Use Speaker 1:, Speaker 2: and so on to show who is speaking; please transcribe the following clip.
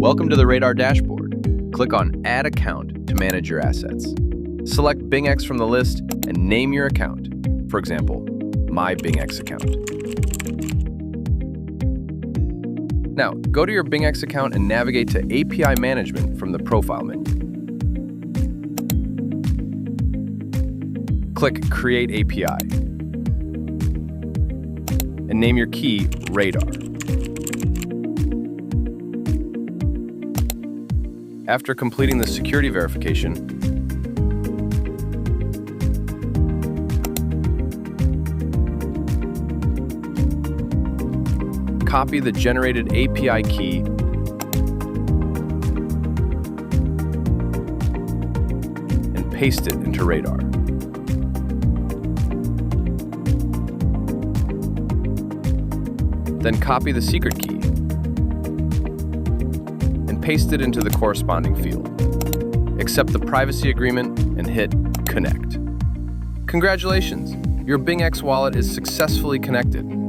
Speaker 1: Welcome to the Raydar Dashboard. Click on Add Account to manage your assets. Select BingX from the list and name your account. For example, my BingX account. Now, go to your BingX account and navigate to API Management from the Profile menu. Click Create API and name your key Raydar. After completing the security verification, copy the generated API key and paste it into Raydar. Then copy the secret key and paste it into the corresponding field. Accept the privacy agreement and hit Connect. Congratulations! Your BingX wallet is successfully connected.